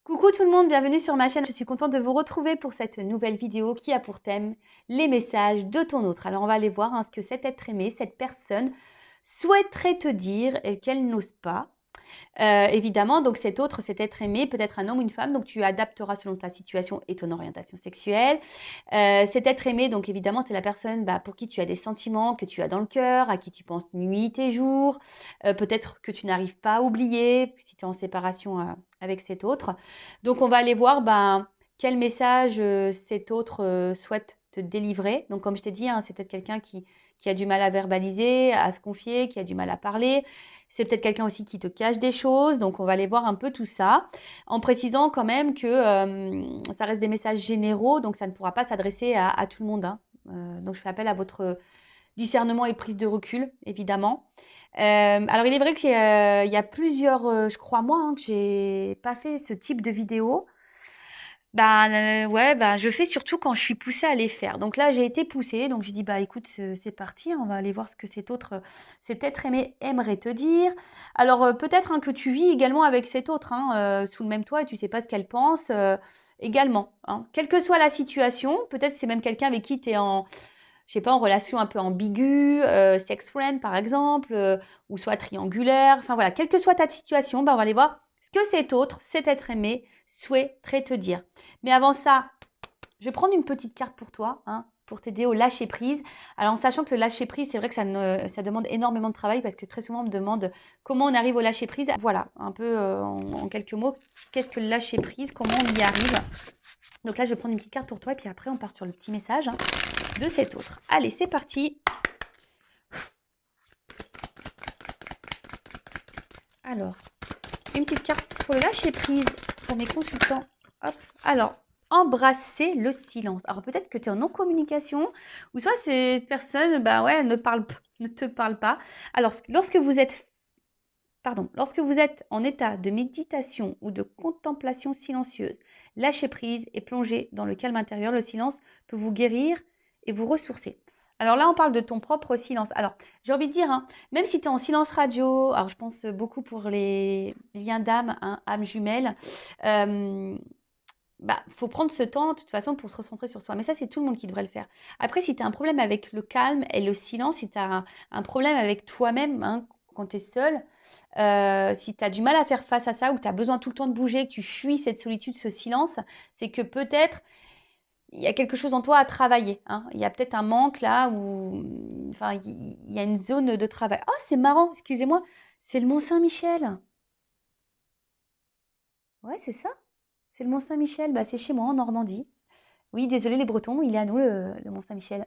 Coucou tout le monde, bienvenue sur ma chaîne. Je suis contente de vous retrouver pour cette nouvelle vidéo qui a pour thème les messages de ton autre. Alors on va aller voir ce que cet être aimé, cette personne souhaiterait te dire et qu'elle n'ose pas. Évidemment, donc cet être aimé peut être un homme ou une femme, donc tu adapteras selon ta situation et ton orientation sexuelle. Cet être aimé, donc évidemment, c'est la personne pour qui tu as des sentiments, que tu as dans le cœur, à qui tu penses nuit et jour, peut-être que tu n'arrives pas à oublier si tu es en séparation avec cet autre. Donc on va aller voir quel message cet autre souhaite te délivrer. Donc comme je t'ai dit, c'est peut-être quelqu'un qui a du mal à verbaliser, à se confier, qui a du mal à parler. C'est peut-être quelqu'un aussi qui te cache des choses, donc on va aller voir un peu tout ça, en précisant quand même que ça reste des messages généraux, donc ça ne pourra pas s'adresser à tout le monde. Donc je fais appel à votre discernement et prise de recul, évidemment. Alors il est vrai qu'il y a plusieurs, je crois moi, que j'ai pas fait ce type de vidéo. Ouais, je fais surtout quand je suis poussée à les faire. Donc là, j'ai été poussée, donc j'ai dit écoute, c'est parti, on va aller voir ce que cet être aimé aimerait te dire. Alors peut-être que tu vis également avec cet autre, sous le même toit et tu sais pas ce qu'elle pense également. Quelle que soit la situation, peut-être c'est même quelqu'un avec qui tu es je sais pas, en relation un peu ambiguë, sex friend par exemple, ou soit triangulaire. Enfin voilà, quelle que soit ta situation, on va aller voir ce que cet être aimé, souhaiterait te dire. Mais avant ça, je vais prendre une petite carte pour toi, pour t'aider au lâcher prise. Alors en sachant que le lâcher prise, c'est vrai que ça demande énormément de travail parce que très souvent on me demande comment on arrive au lâcher prise. Voilà, un peu en quelques mots, qu'est-ce que le lâcher prise, comment on y arrive. Donc là, je vais prendre une petite carte pour toi et puis après, on part sur le petit message de cet autre. Allez, c'est parti. Alors, une petite carte pour le lâcher prise pour mes consultants. Hop. Alors, embrasser le silence. Alors peut-être que tu es en non-communication ou soit ces personnes ne te parlent pas. Alors, lorsque vous êtes en état de méditation ou de contemplation silencieuse, lâchez prise et plongez dans le calme intérieur. Le silence peut vous guérir et vous ressourcer. Alors là, on parle de ton propre silence. Alors, j'ai envie de dire, même si tu es en silence radio, alors je pense beaucoup pour les liens d'âme, âme jumelle, faut prendre ce temps de toute façon pour se recentrer sur soi. Mais ça, c'est tout le monde qui devrait le faire. Après, si tu as un problème avec le calme et le silence, si tu as un problème avec toi-même quand tu es seul, si tu as du mal à faire face à ça ou tu as besoin tout le temps de bouger, que tu fuis cette solitude, ce silence, c'est que peut-être il y a quelque chose en toi à travailler. Il y a peut-être un manque là où il y a une zone de travail. Oh, c'est marrant, excusez-moi, c'est le Mont Saint-Michel. Ouais, c'est ça. C'est le Mont Saint-Michel. C'est chez moi en Normandie. Oui, désolé les Bretons, il est à nous le Mont Saint-Michel.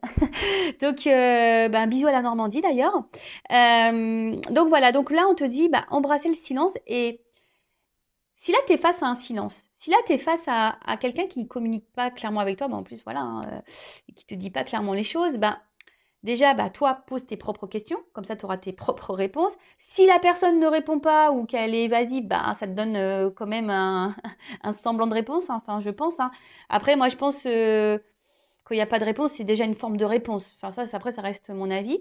Donc, un bisou à la Normandie d'ailleurs. Donc voilà, donc là on te dit embrasser le silence et si là tu es face à un silence, si là tu es face à quelqu'un qui ne communique pas clairement avec toi, en plus voilà, et qui ne te dit pas clairement les choses, déjà, toi, pose tes propres questions, comme ça tu auras tes propres réponses. Si la personne ne répond pas ou qu'elle est évasive, ça te donne quand même un semblant de réponse, enfin je pense. Après, moi je pense qu'il n'y a pas de réponse, c'est déjà une forme de réponse. Enfin après, ça reste mon avis.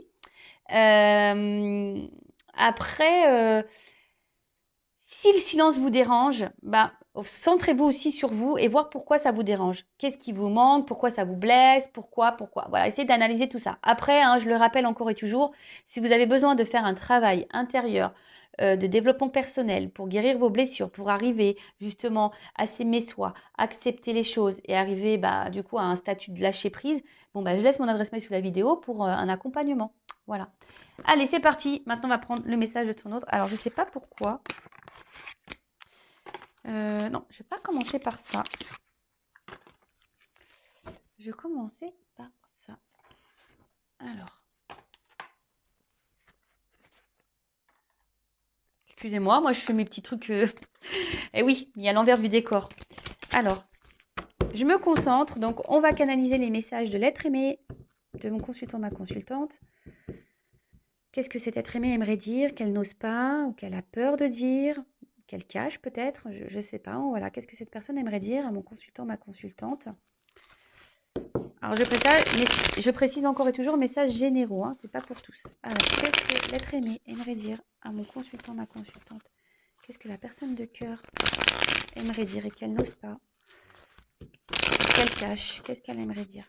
Après, si le silence vous dérange, centrez-vous aussi sur vous et voir pourquoi ça vous dérange. Qu'est-ce qui vous manque? Pourquoi ça vous blesse? Pourquoi? Voilà, essayez d'analyser tout ça. Après, je le rappelle encore et toujours, si vous avez besoin de faire un travail intérieur de développement personnel pour guérir vos blessures, pour arriver justement à s'aimer soi, accepter les choses et arriver du coup à un statut de lâcher prise, je laisse mon adresse mail sous la vidéo pour un accompagnement. Voilà. Allez, c'est parti. Maintenant, on va prendre le message de ton autre. Alors, je ne sais pas pourquoi. Non, je vais pas commencer par ça. Je vais commencer par ça. Alors. Excusez-moi, moi je fais mes petits trucs. Eh oui, il y a l'envers du décor. Alors, je me concentre. Donc, on va canaliser les messages de l'être aimé, de mon consultant, ma consultante. Qu'est-ce que cet être aimé aimerait dire, qu'elle n'ose pas, ou qu'elle a peur de dire, qu'elle cache peut-être, je ne sais pas. Voilà, qu'est-ce que cette personne aimerait dire à mon consultant, ma consultante. Alors, je précise encore et toujours messages généraux, c'est pas pour tous. Alors, qu'est-ce que l'être aimé aimerait dire à mon consultant, ma consultante? Qu'est-ce que la personne de cœur aimerait dire et qu'elle n'ose pas. Qu'elle cache. Qu'est-ce qu'elle aimerait dire?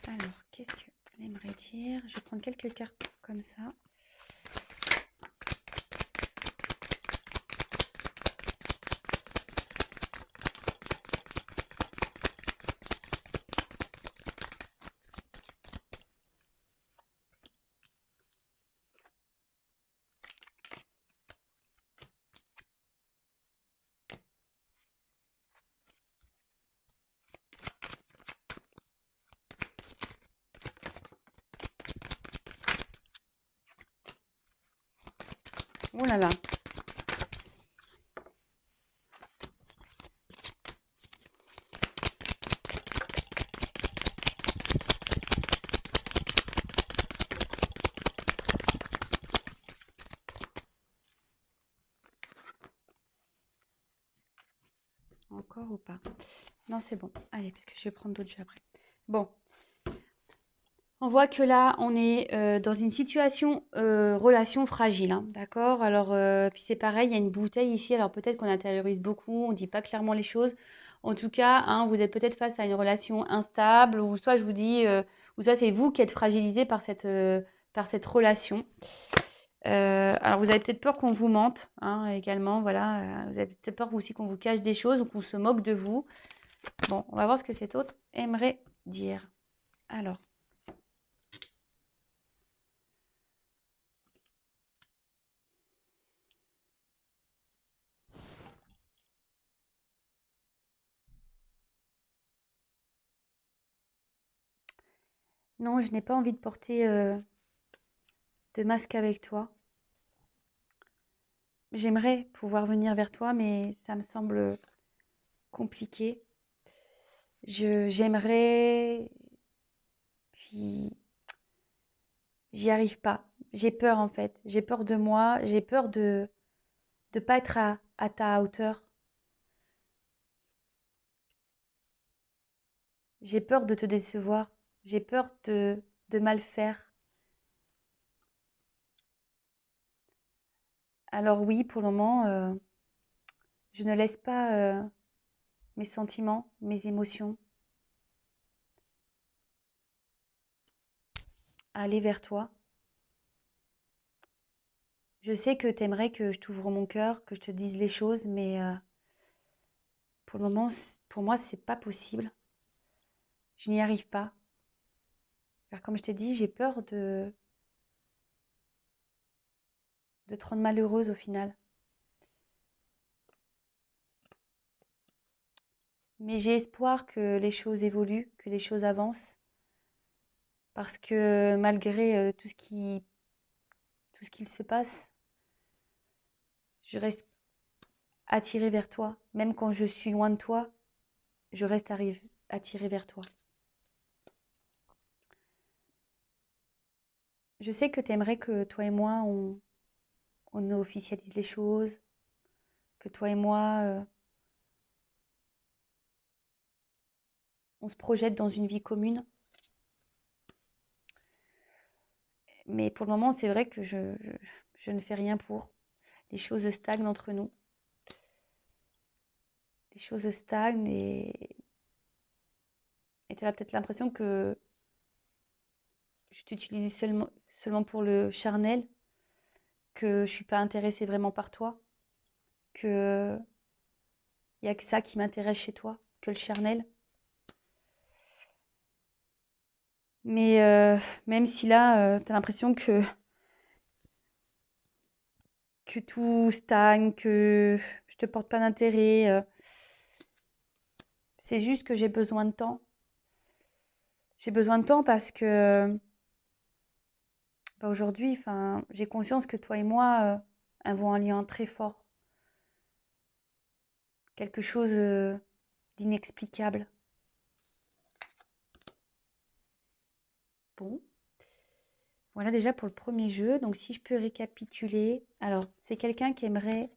Alors, qu'est-ce qu'elle aimerait dire? Je vais prendre quelques cartes comme ça. Oh là là. Encore ou pas? Non, c'est bon. Allez, parce que je vais prendre d'autres jeux après. Bon. On voit que là, on est dans une situation, relation fragile, hein, d'accord? Alors, puis c'est pareil, il y a une bouteille ici, alors peut-être qu'on intériorise beaucoup, on ne dit pas clairement les choses. En tout cas, hein, vous êtes peut-être face à une relation instable, ou soit je vous dis, ou soit c'est vous qui êtes fragilisé par cette relation. Alors, vous avez peut-être peur qu'on vous mente, hein, également, voilà. Vous avez peut-être peur aussi qu'on vous cache des choses ou qu'on se moque de vous. Bon, on va voir ce que cet autre aimerait dire. Alors. Non, je n'ai pas envie de porter de masque avec toi. J'aimerais pouvoir venir vers toi, mais ça me semble compliqué. J'aimerais, puis j'y arrive pas. J'ai peur en fait. J'ai peur de moi. J'ai peur de pas être à ta hauteur. J'ai peur de te décevoir. J'ai peur de mal faire. Alors oui, pour le moment, je ne laisse pas mes sentiments, mes émotions aller vers toi. Je sais que tu aimerais que je t'ouvre mon cœur, que je te dise les choses, mais pour le moment, pour moi, c'est pas possible. Je n'y arrive pas. Car comme je t'ai dit, j'ai peur de te rendre malheureuse au final. Mais j'ai espoir que les choses évoluent, que les choses avancent. Parce que malgré tout ce qu'il se passe, je reste attirée vers toi. Même quand je suis loin de toi, je reste attirée vers toi. Je sais que tu aimerais que toi et moi, on officialise les choses, que toi et moi, on se projette dans une vie commune. Mais pour le moment, c'est vrai que je ne fais rien pour. Les choses stagnent entre nous. Les choses stagnent et tu as peut-être l'impression que je t'utilise seulement pour le charnel, que je suis pas intéressée vraiment par toi, que il n'y a que ça qui m'intéresse chez toi, que le charnel. Mais même si là, tu as l'impression que tout stagne, que je te porte pas d'intérêt, c'est juste que j'ai besoin de temps. J'ai besoin de temps parce que bah, aujourd'hui, enfin, j'ai conscience que toi et moi avons un lien très fort, quelque chose d'inexplicable. Bon, voilà déjà pour le premier jeu. Donc, si je peux récapituler. Alors, c'est quelqu'un qui aimerait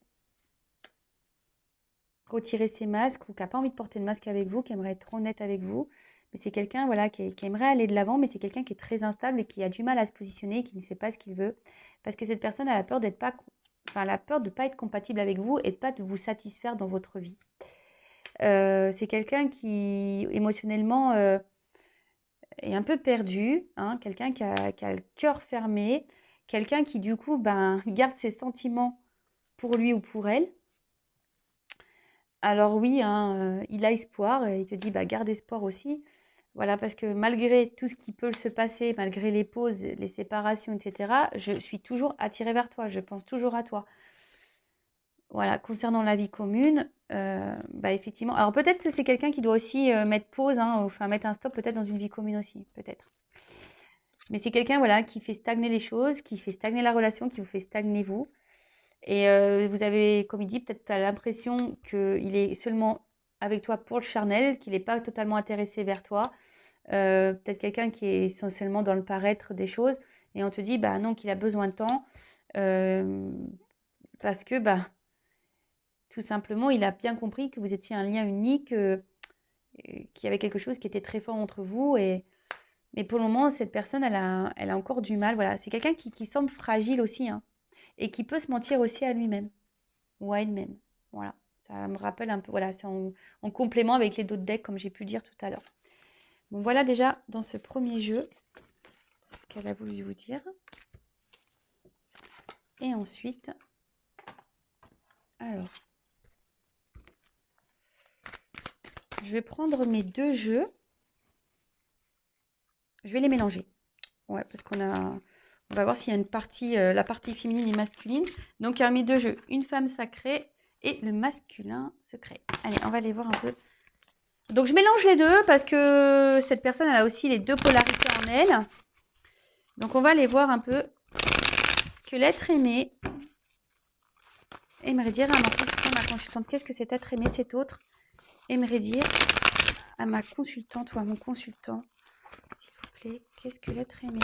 retirer ses masques ou qui n'a pas envie de porter de masque avec vous, qui aimerait être honnête avec vous. Mais c'est quelqu'un voilà, qui aimerait aller de l'avant, mais c'est quelqu'un qui est très instable et qui a du mal à se positionner, qui ne sait pas ce qu'il veut. Parce que cette personne a la peur d'être pas, enfin, la peur de ne pas être compatible avec vous et de pas de vous satisfaire dans votre vie. C'est quelqu'un qui, émotionnellement, est un peu perdu, hein, quelqu'un qui a le cœur fermé, quelqu'un qui, du coup, ben, garde ses sentiments pour lui ou pour elle. Alors oui, hein, il a espoir et il te dit: «Bah, garde espoir aussi». Voilà, parce que malgré tout ce qui peut se passer, malgré les pauses, les séparations et cetera, je suis toujours attirée vers toi, je pense toujours à toi. Voilà, concernant la vie commune, bah, effectivement alors peut-être que c'est quelqu'un qui doit aussi, mettre pause, hein, enfin mettre un stop peut-être dans une vie commune aussi, peut-être. Mais c'est quelqu'un, voilà, qui fait stagner les choses, qui fait stagner la relation, qui vous fait stagner vous. Et vous avez, comme il dit, peut-être l'impression qu'il est seulement avec toi pour le charnel, qu'il n'est pas totalement intéressé vers toi. Peut-être quelqu'un qui est essentiellement dans le paraître des choses. Et on te dit, bah non, qu'il a besoin de temps. euh, parce que, bah, tout simplement, il a bien compris que vous étiez un lien unique, qu'il y avait quelque chose qui était très fort entre vous. Mais pour le moment, cette personne, elle a encore du mal. Voilà, c'est quelqu'un qui semble fragile aussi, hein, et qui peut se mentir aussi à lui-même ou à elle-même. Voilà, ça me rappelle un peu, voilà, c'est en complément avec les d'autres decks, comme j'ai pu le dire tout à l'heure. Bon, voilà déjà dans ce premier jeu, ce qu'elle a voulu vous dire. Et ensuite, alors, je vais prendre mes deux jeux. Je vais les mélanger. Ouais, parce on va voir s'il y a une partie, la partie féminine et masculine. Donc, il y a mes deux jeux, une femme sacrée et le masculin secret. Allez, on va les voir un peu. Donc, je mélange les deux parce que cette personne, elle a aussi les deux polarités en elle. Donc, on va aller voir un peu ce que l'être aimé aimerait dire à ma consultante. Qu'est-ce que cet être aimé, cet autre, aimerait dire à ma consultante ou à mon consultant, s'il vous plaît. Qu'est-ce que l'être aimé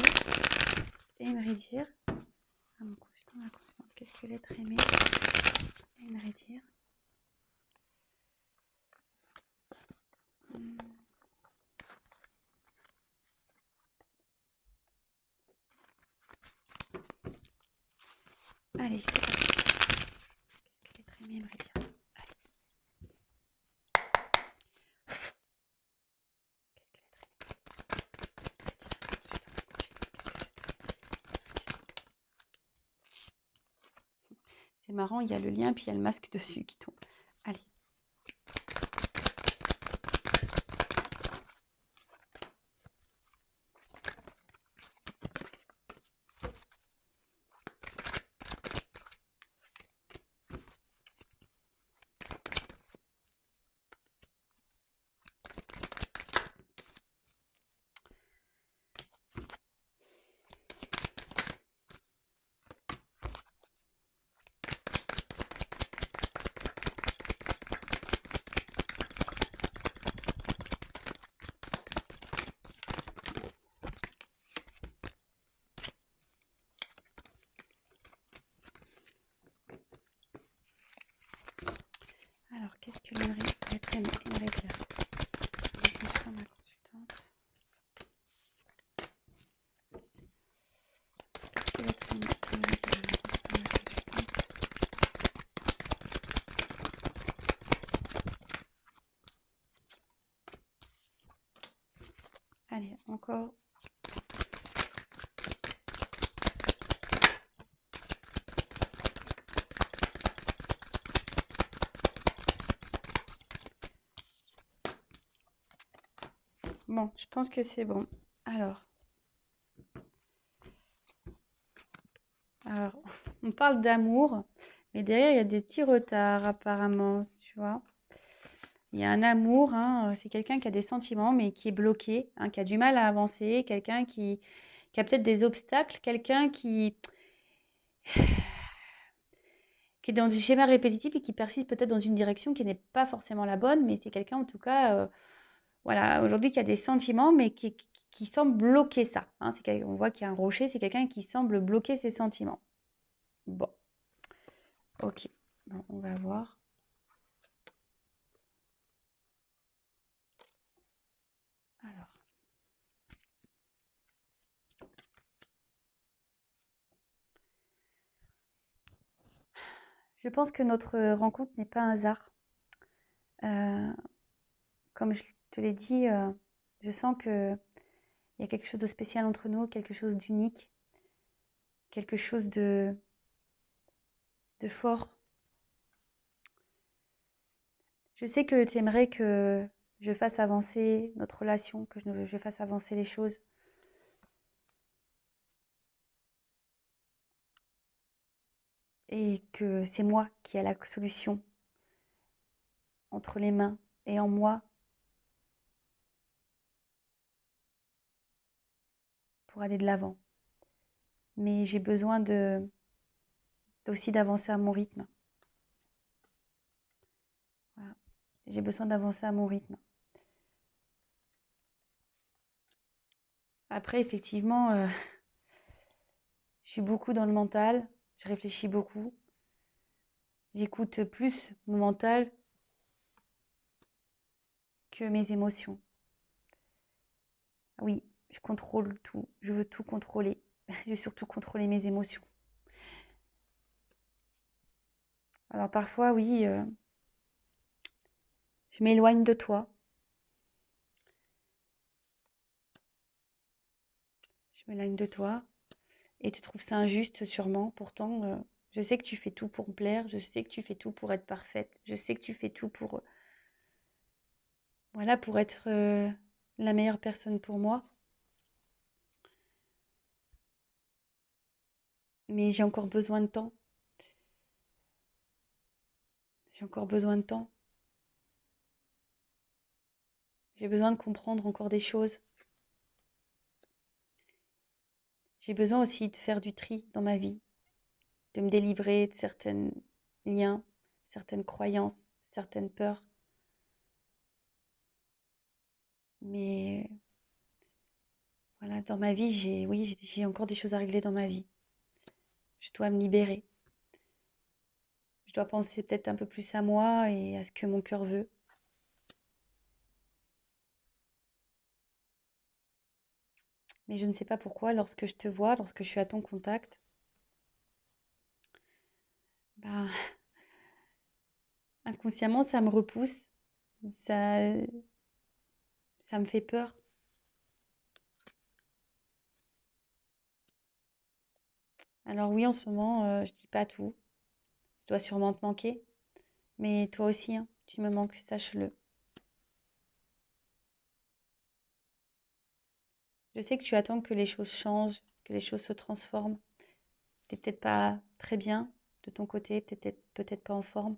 aimerait dire à mon consultant, ma consultante. Qu'est-ce que l'être aimé aimerait dire Allez, c'est parti. Qu'est-ce que l'être aimé aimerait dire C'est marrant, il y a le lien, puis il y a le masque dessus qui tombe. Allez. Alors, qu'est-ce que l'être aimé aimerait dire à ma consultante. Qu'est-ce que l'être aimé aimerait dire à ma consultante. Allez, encore. Bon, je pense que c'est bon. Alors, on parle d'amour, mais derrière, il y a des petits retards apparemment, tu vois. Il y a un amour, hein, c'est quelqu'un qui a des sentiments, mais qui est bloqué, hein, qui a du mal à avancer, quelqu'un qui a peut-être des obstacles, quelqu'un qui est dans des schémas répétitifs et qui persiste peut-être dans une direction qui n'est pas forcément la bonne, mais c'est quelqu'un en tout cas, voilà, aujourd'hui qui a des sentiments, mais qui semble bloquer ça. Hein. On voit qu'il y a un rocher, c'est quelqu'un qui semble bloquer ses sentiments. Bon, ok, bon, on va voir. Alors. Je pense que notre rencontre n'est pas un hasard. Comme je te l'ai dit, je sens qu'il y a quelque chose de spécial entre nous, quelque chose d'unique, quelque chose de fort. Je sais que tu aimerais que je fasse avancer notre relation, que je fasse avancer les choses. Et que c'est moi qui ai la solution entre les mains et en moi pour aller de l'avant. Mais j'ai besoin aussi d'avancer à mon rythme. Voilà. J'ai besoin d'avancer à mon rythme. Après, effectivement, je suis beaucoup dans le mental, je réfléchis beaucoup. J'écoute plus mon mental que mes émotions. Oui, je contrôle tout, je veux tout contrôler. Je veux surtout contrôler mes émotions. Alors parfois, oui, je m'éloigne de toi. Je m'éloigne de toi et tu trouves ça injuste sûrement. Pourtant, je sais que tu fais tout pour me plaire, je sais que tu fais tout pour être parfaite, je sais que tu fais tout pour, voilà, pour être la meilleure personne pour moi. Mais j'ai encore besoin de temps. J'ai encore besoin de temps. J'ai besoin de comprendre encore des choses. J'ai besoin aussi de faire du tri dans ma vie, de me délivrer de certains liens, certaines croyances, certaines peurs. Mais voilà, dans ma vie, j'ai encore des choses à régler dans ma vie. Je dois me libérer. Je dois penser peut-être un peu plus à moi et à ce que mon cœur veut. Mais je ne sais pas pourquoi, lorsque je te vois, lorsque je suis à ton contact, bah, inconsciemment, ça me repousse, ça, ça me fait peur. Alors oui, en ce moment, je dis pas tout. Je dois sûrement te manquer. Mais toi aussi, hein, tu me manques, sache-le. Je sais que tu attends que les choses changent, que les choses se transforment. T'es peut-être pas très bien de ton côté, peut-être pas en forme.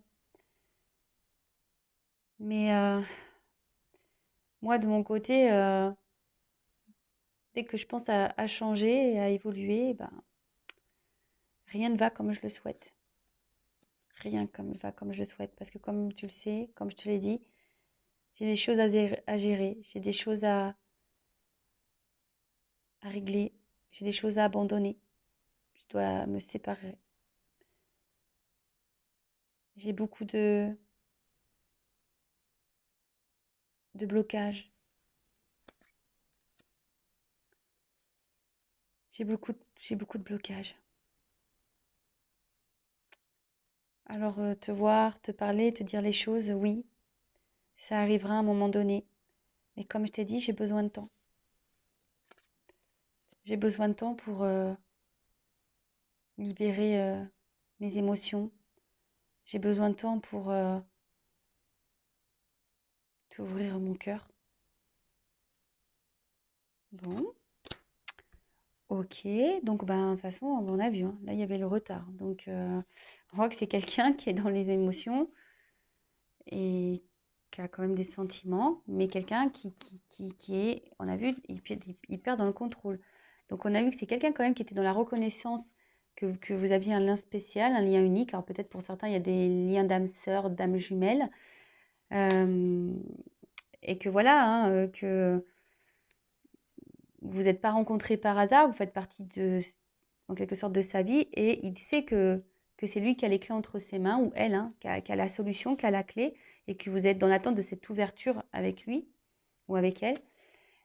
Mais moi, de mon côté, dès que je pense à changer et à évoluer, ben, rien ne va comme je le souhaite. Rien comme va comme je le souhaite. Parce que comme tu le sais, comme je te l'ai dit, j'ai des choses à gérer, j'ai des choses à régler, j'ai des choses à abandonner. Je dois me séparer. J'ai beaucoup de blocages. J'ai beaucoup de blocages. Alors, te voir, te parler, te dire les choses, oui, ça arrivera à un moment donné. Mais comme je t'ai dit, j'ai besoin de temps. J'ai besoin de temps pour libérer mes émotions. J'ai besoin de temps pour t'ouvrir mon cœur. Bon, ok. Donc, ben, de toute façon, on a vu, hein. Là, il y avait le retard. Donc, on voit que c'est quelqu'un qui est dans les émotions et qui a quand même des sentiments, mais quelqu'un qui est, on a vu, hyper dans le contrôle. Donc on a vu que c'est quelqu'un quand même qui était dans la reconnaissance que vous aviez un lien spécial, un lien unique. Alors peut-être pour certains, il y a des liens d'âme sœur, d'âme jumelle. Et que voilà, hein, que vous n'êtes pas rencontrés par hasard, vous faites partie en quelque sorte de sa vie et il sait que c'est lui qui a les clés entre ses mains ou elle, hein, qui a la solution, qui a la clé et que vous êtes dans l'attente de cette ouverture avec lui ou avec elle.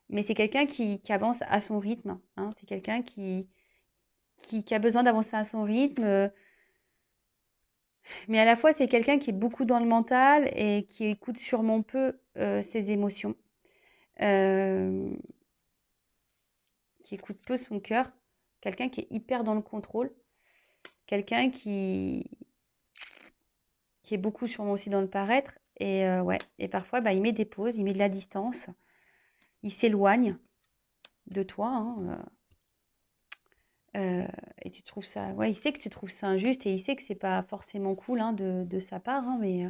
Mais c'est quelqu'un qui avance à son rythme, hein. C'est quelqu'un qui a besoin d'avancer à son rythme. Mais à la fois, c'est quelqu'un qui est beaucoup dans le mental et qui écoute sûrement peu ses émotions. Qui écoute peu son cœur. Quelqu'un qui est hyper dans le contrôle. Quelqu'un qui est beaucoup sûrement aussi dans le paraître. Et ouais, et parfois, il met des pauses, il met de la distance. Il s'éloigne de toi, hein. Et tu trouves ça, ouais, il sait que tu trouves ça injuste et il sait que c'est pas forcément cool, hein, de sa part, hein, mais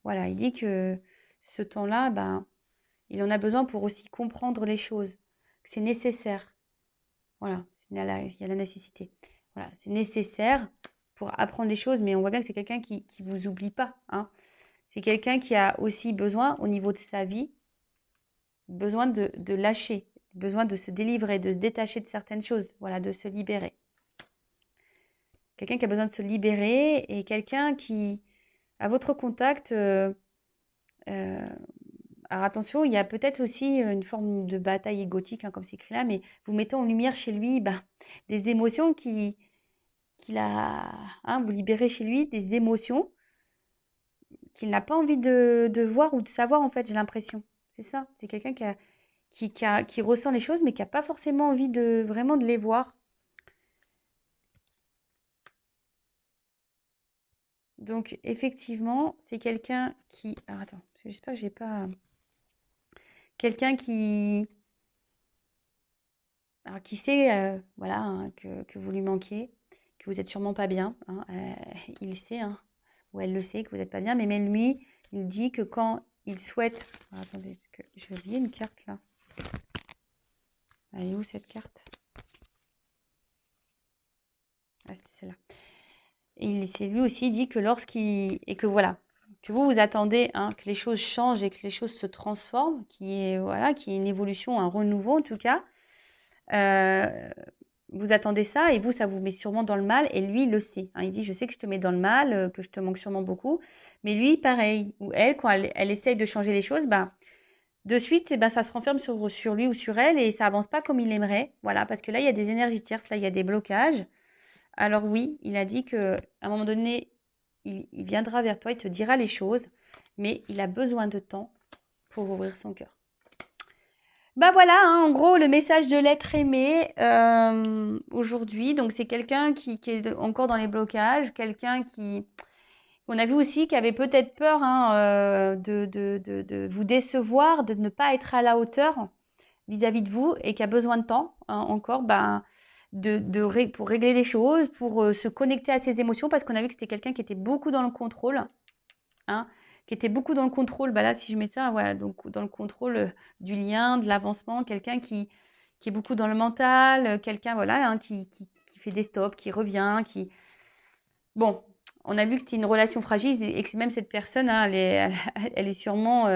voilà, il dit que ce temps-là, il en a besoin pour aussi comprendre les choses, que c'est nécessaire. Voilà, il y a la nécessité. Voilà, c'est nécessaire pour apprendre les choses, mais on voit bien que c'est quelqu'un qui vous oublie pas, hein. C'est quelqu'un qui a aussi besoin, au niveau de sa vie, besoin de lâcher, besoin de se délivrer, de se détacher de certaines choses, voilà, de se libérer. Quelqu'un qui a besoin de se libérer et quelqu'un qui, à votre contact, alors attention, il y a peut-être aussi une forme de bataille égotique, hein, comme c'est écrit là, mais vous mettez en lumière chez lui des émotions qu'il a, hein, vous libérez chez lui des émotions qu'il n'a pas envie de voir ou de savoir, en fait, j'ai l'impression. C'est ça, c'est quelqu'un qui ressent les choses, mais qui n'a pas forcément envie vraiment de les voir. Donc, effectivement, c'est quelqu'un qui... Alors, attends, j'espère que j'ai pas... Quelqu'un qui sait, voilà, hein, que vous lui manquez, que vous n'êtes sûrement pas bien, hein, il sait, hein, ou elle le sait, que vous n'êtes pas bien, mais même lui, il dit que quand il souhaite... Alors, attendez, parce que j'ai oublié une carte, là. Elle est où, cette carte? Ah, c'était celle-là. Et c'est lui aussi dit que et que voilà, que vous attendez, hein, que les choses changent et que les choses se transforment, qu'il y ait une évolution, un renouveau en tout cas. Vous attendez ça et vous, ça vous met sûrement dans le mal et lui, il le sait, hein. Il dit, je sais que je te mets dans le mal, que je te manque sûrement beaucoup. Mais lui, pareil, ou elle, quand elle essaye de changer les choses, de suite, ça se renferme sur lui ou sur elle et ça avance pas comme il aimerait. Voilà, parce que là, il y a des énergies tierces, là, il y a des blocages. Alors oui, il a dit qu'à un moment donné, il viendra vers toi, il te dira les choses, mais il a besoin de temps pour ouvrir son cœur. Voilà, hein, en gros, le message de l'être aimé aujourd'hui. Donc, c'est quelqu'un qui est encore dans les blocages, quelqu'un on a vu aussi, qui avait peut-être peur, hein, de vous décevoir, de ne pas être à la hauteur vis-à-vis de vous et qui a besoin de temps, hein, encore, pour régler des choses, pour se connecter à ses émotions, parce qu'on a vu que c'était quelqu'un qui était beaucoup dans le contrôle, hein, qui était beaucoup dans le contrôle. Là, si je mets ça, voilà, donc dans le contrôle du lien, de l'avancement, quelqu'un qui est beaucoup dans le mental, quelqu'un, voilà, hein, qui fait des stops, qui revient, Bon, on a vu que c'était une relation fragile et que même cette personne, hein, elle est sûrement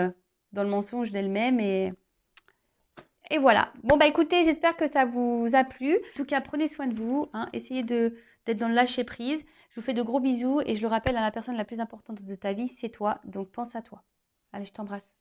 dans le mensonge d'elle-même et voilà. Bon, écoutez, j'espère que ça vous a plu. En tout cas, prenez soin de vous, hein, essayez d'être dans le lâcher prise. Je vous fais de gros bisous et je le rappelle, à la personne la plus importante de ta vie, c'est toi. Donc, pense à toi. Allez, je t'embrasse.